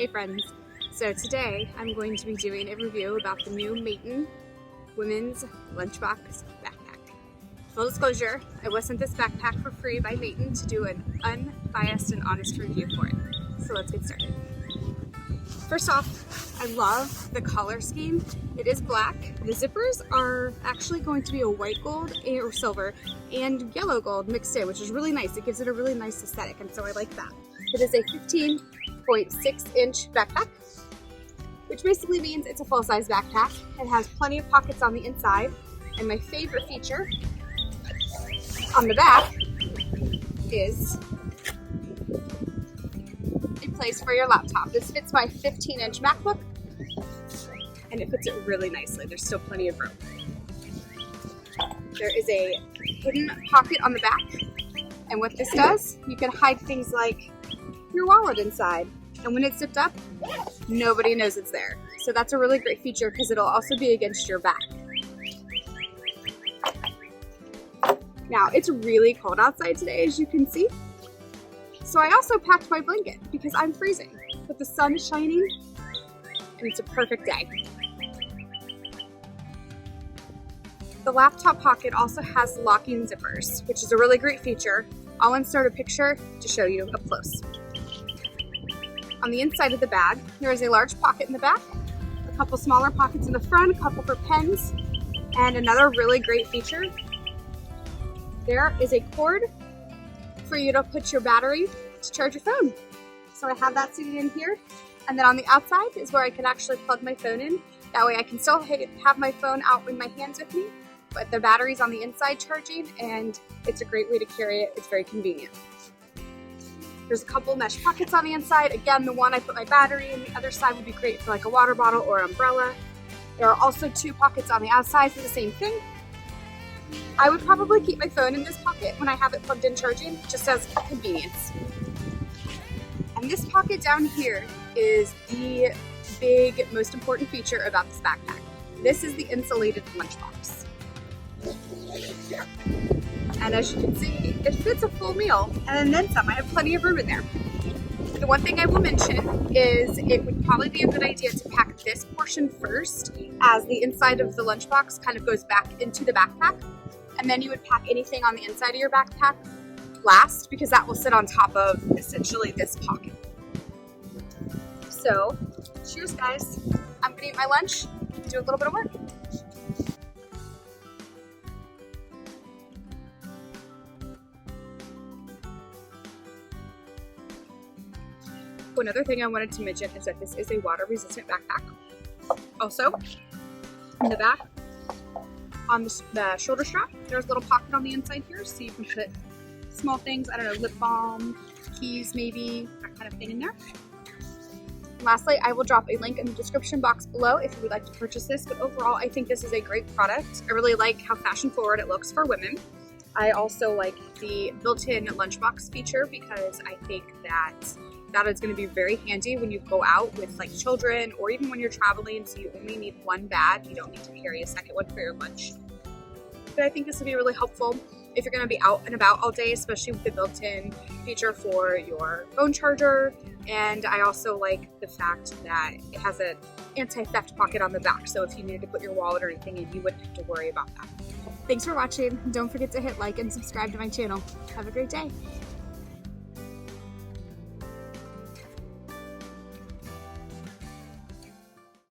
Hey friends, so today I'm going to be doing a review about the new Matein Women's Lunchbox backpack. Full disclosure, I was sent this backpack for free by Matein to do an unbiased and honest review for it. So let's get started. First off, I love the color scheme. It is black. The zippers are actually going to be a white gold or silver and yellow gold mixed in, which is really nice. It gives it a really nice aesthetic, and so I like that. It is a 15.6-inch backpack, which basically means it's a full-size backpack. It has plenty of pockets on the inside, and my favorite feature on the back is a place for your laptop. This fits my 15-inch MacBook, and it fits it really nicely. There's still plenty of room. There is a hidden pocket on the back, and what this does, you can hide things like your wallet inside, and when it's zipped up, nobody knows it's there. So that's a really great feature because it'll also be against your back. Now, it's really cold outside today, as you can see. So I also packed my blanket because I'm freezing, but the sun is shining and it's a perfect day. The laptop pocket also has locking zippers, which is a really great feature. I'll insert a picture to show you up close. On the inside of the bag, there is a large pocket in the back, a couple smaller pockets in the front, a couple for pens, and another really great feature, there is a cord for you to put your battery to charge your phone. So I have that seated in here, and then on the outside is where I can actually plug my phone in. That way I can still have my phone out in my hands with me, but the battery's on the inside charging, and it's a great way to carry it. It's very convenient. There's a couple mesh pockets on the inside. Again, the one I put my battery in, the other side would be great for like a water bottle or umbrella. There are also two pockets on the outside for the same thing. I would probably keep my phone in this pocket when I have it plugged in charging, just as convenience. And this pocket down here is the big, most important feature about this backpack. This is the insulated lunchbox. And as you can see, it fits a full meal and then some. I have plenty of room in there. The one thing I will mention is it would probably be a good idea to pack this portion first, as the inside of the lunchbox kind of goes back into the backpack. And then you would pack anything on the inside of your backpack last, because that will sit on top of essentially this pocket. So, cheers guys. I'm gonna eat my lunch, do a little bit of work. Another thing I wanted to mention is that this is a water-resistant backpack. Also, in the back, on the shoulder strap, there's a little pocket on the inside here, so you can put small things, I don't know, lip balm, keys maybe, that kind of thing in there. And lastly, I will drop a link in the description box below if you would like to purchase this, but overall, I think this is a great product. I really like how fashion-forward it looks for women. I also like the built-in lunchbox feature because I think that is going to be very handy when you go out with like children, or even when you're traveling, so you only need one bag. You don't need to carry a second one for your lunch. But I think this will be really helpful if you're going to be out and about all day, especially with the built-in feature for your phone charger. And I also like the fact that it has an anti-theft pocket on the back, so if you needed to put your wallet or anything in, you wouldn't have to worry about that. Thanks for watching. Don't forget to hit like and subscribe to my channel. Have a great day.